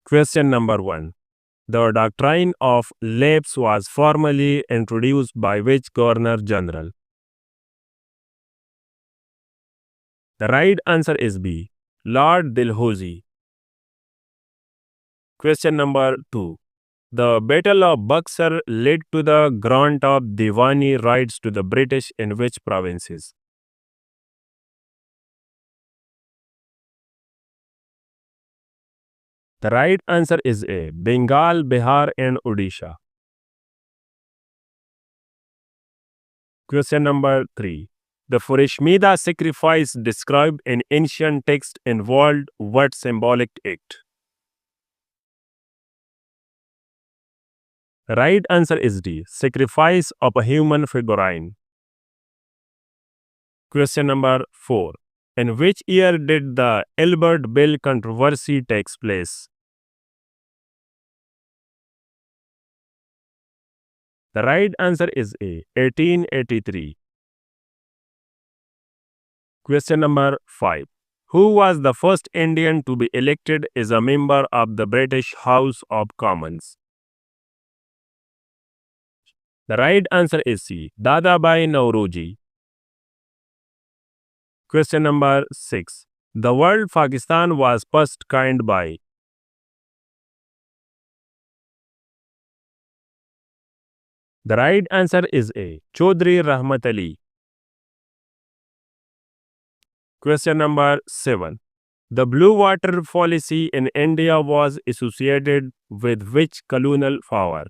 Question number 1. The doctrine of lapse was formally introduced by which Governor General? The right answer is B. Lord Dalhousie. Question number 2. The Battle of Buxar led to the grant of Diwani rights to the British in which provinces? The right answer is A. Bengal, Bihar, and Odisha. Question number 3. The Furishmida sacrifice described in ancient text involved what symbolic act? The right answer is D. Sacrifice of a human figurine. Question number 4. In which year did the Albert Bill controversy take place? The right answer is A. 1883. Question number 5. Who was the first Indian to be elected as a member of the British House of Commons? The right answer is C. Dadabhai Naoroji. Question number 6. The word Pakistan was first coined by? The right answer is A. Chaudhry Rahmat Ali. Question number 7. The Blue Water Policy in India was associated with which colonial power?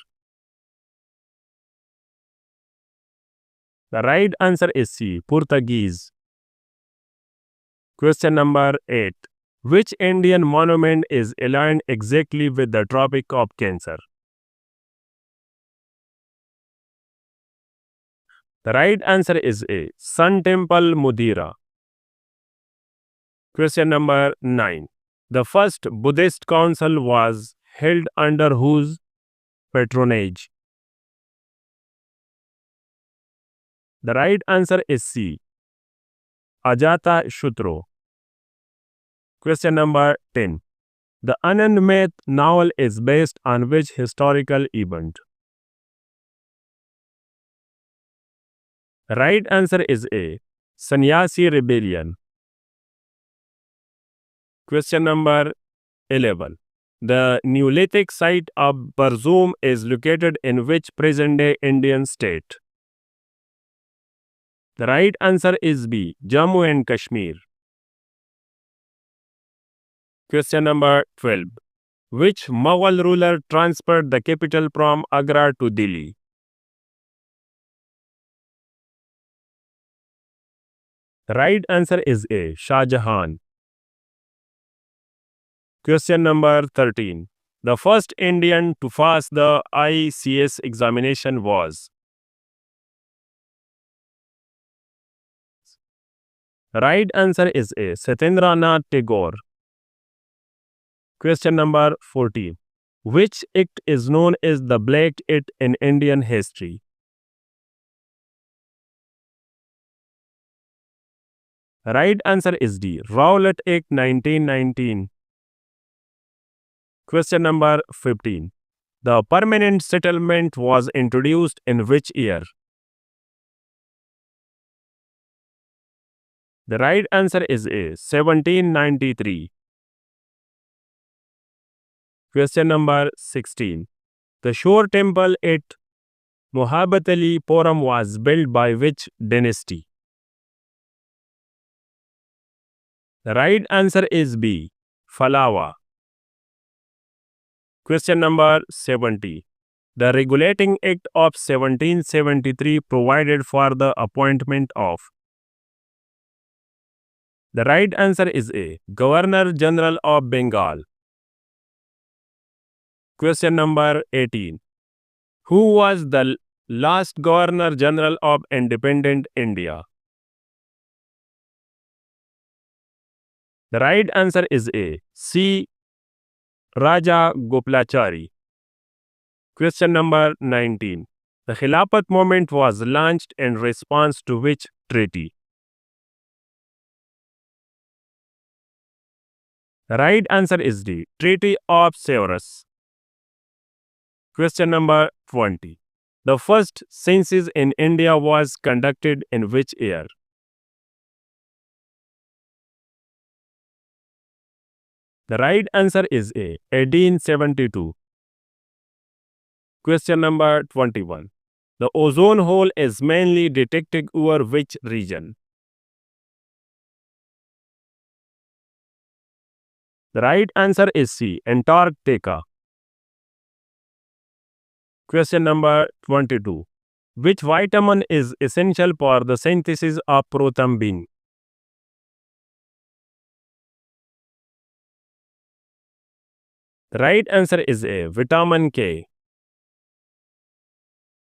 The right answer is C. Portuguese. Question number 8. Which Indian monument is aligned exactly with the Tropic of Cancer? The right answer is A. Sun Temple, Mudira. Question number 9. The first Buddhist council was held under whose patronage? The right answer is C. Ajata Shutro. Question number 10. The Anand Myth novel is based on which historical event? The right answer is A. Sannyasi Rebellion. Question number 11. The Neolithic site of Barzoom is located in which present-day Indian state? The right answer is B. Jammu and Kashmir. Question number 12. Which Mughal ruler transferred the capital from Agra to Delhi? The right answer is A. Shah Jahan. Question number 13. The first Indian to pass the ICS examination was? The right answer is A. Satyendranath Tagore. Question number 14. Which act is known as the Black Act in Indian history? The right answer is D. Rowlatt Act 1919. Question number 15. The permanent settlement was introduced in which year? The right answer is A. 1793. Question number 16. The Shore Temple at Mohabbatalipuram was built by which dynasty? The right answer is B. Pallava. Question number 70. The Regulating Act of 1773 provided for the appointment of? The right answer is A. Governor General of Bengal. Question number 18. Who was the last Governor General of independent India? The right answer is A. C. Raja Gopalachari. Question number 19. The Khilafat movement was launched in response to which treaty? The right answer is D. Treaty of Sevres. Question number 20. The first census in India was conducted in which year? The right answer is A. 1872. Question number 21. The ozone hole is mainly detected over which region? The right answer is C. Antarctica. Question number 22. Which vitamin is essential for the synthesis of prothrombin? The right answer is A. Vitamin K.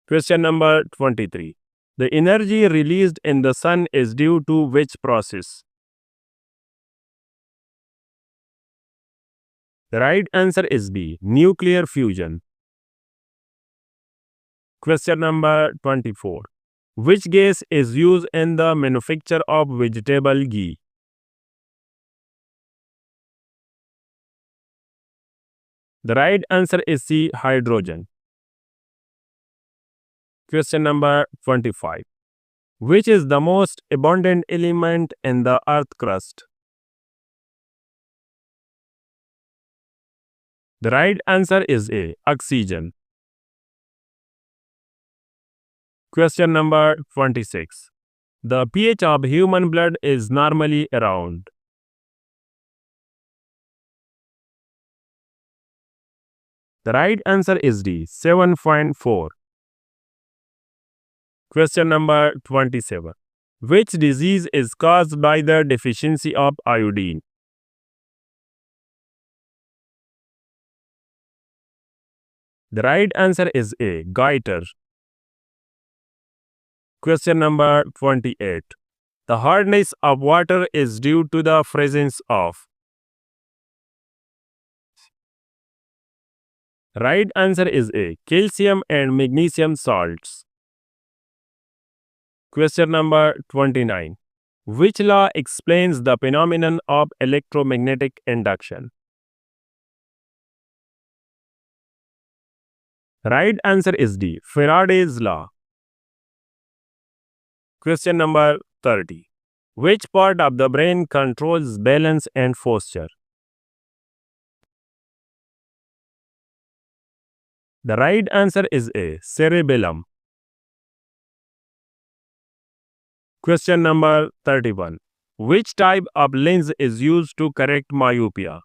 Question number 23. The energy released in the sun is due to which process? The right answer is B. Nuclear fusion. Question number 24. Which gas is used in the manufacture of vegetable ghee? The right answer is C. Hydrogen. Question number 25. Which is the most abundant element in the earth crust? The right answer is A. Oxygen. Question number 26. The pH of human blood is normally around. The right answer is D. 7.4. Question number 27. Which disease is caused by the deficiency of iodine? The right answer is A. Goiter. Question number 28. The hardness of water is due to the presence of. Right answer is A. Calcium and magnesium salts. Question number 29. Which law explains the phenomenon of electromagnetic induction? Right answer is D. Faraday's law. Question number 30. Which part of the brain controls balance and posture? The right answer is A. Cerebellum. Question number 31. Which type of lens is used to correct myopia?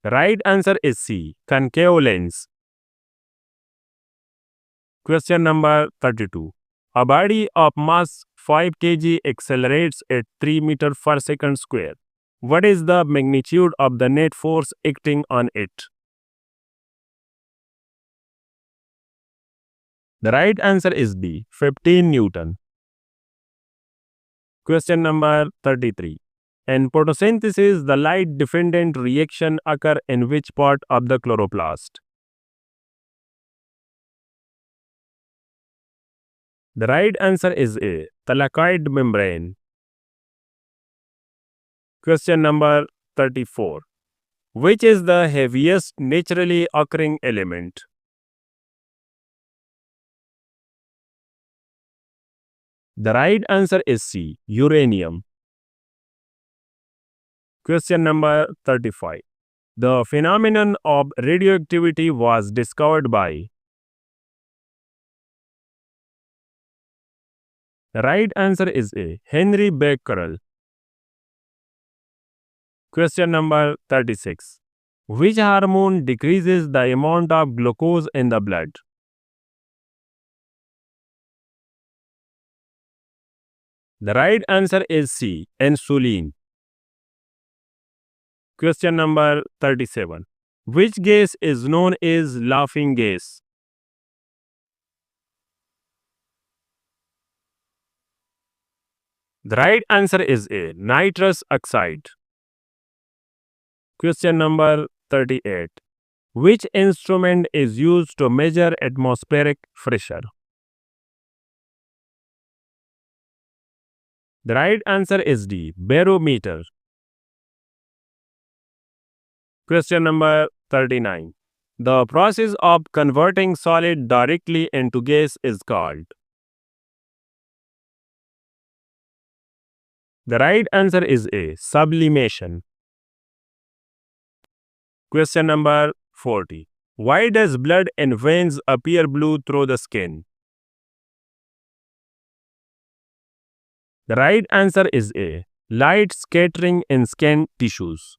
The right answer is C. Concave lens. Question number 32. A body of mass 5 kg accelerates at 3 meters per second square. What is the magnitude of the net force acting on it? The right answer is B. 15 Newton. Question number 33. In photosynthesis, the light-dependent reaction occur in which part of the chloroplast? The right answer is A. Thylakoid membrane. Question number 34. Which is the heaviest naturally occurring element? The right answer is C. Uranium. Question number 35. The phenomenon of radioactivity was discovered by. The right answer is A. Henry Becquerel. Question number 36. Which hormone decreases the amount of glucose in the blood? The right answer is C. Insulin. Question number 37. Which gas is known as laughing gas? The right answer is A. Nitrous oxide. Question number 38. Which instrument is used to measure atmospheric pressure? The right answer is D, barometer. Question number 39. The process of converting solid directly into gas is called. The right answer is A, sublimation. Question number 40. Why does blood in veins appear blue through the skin? The right answer is A, light scattering in skin tissues.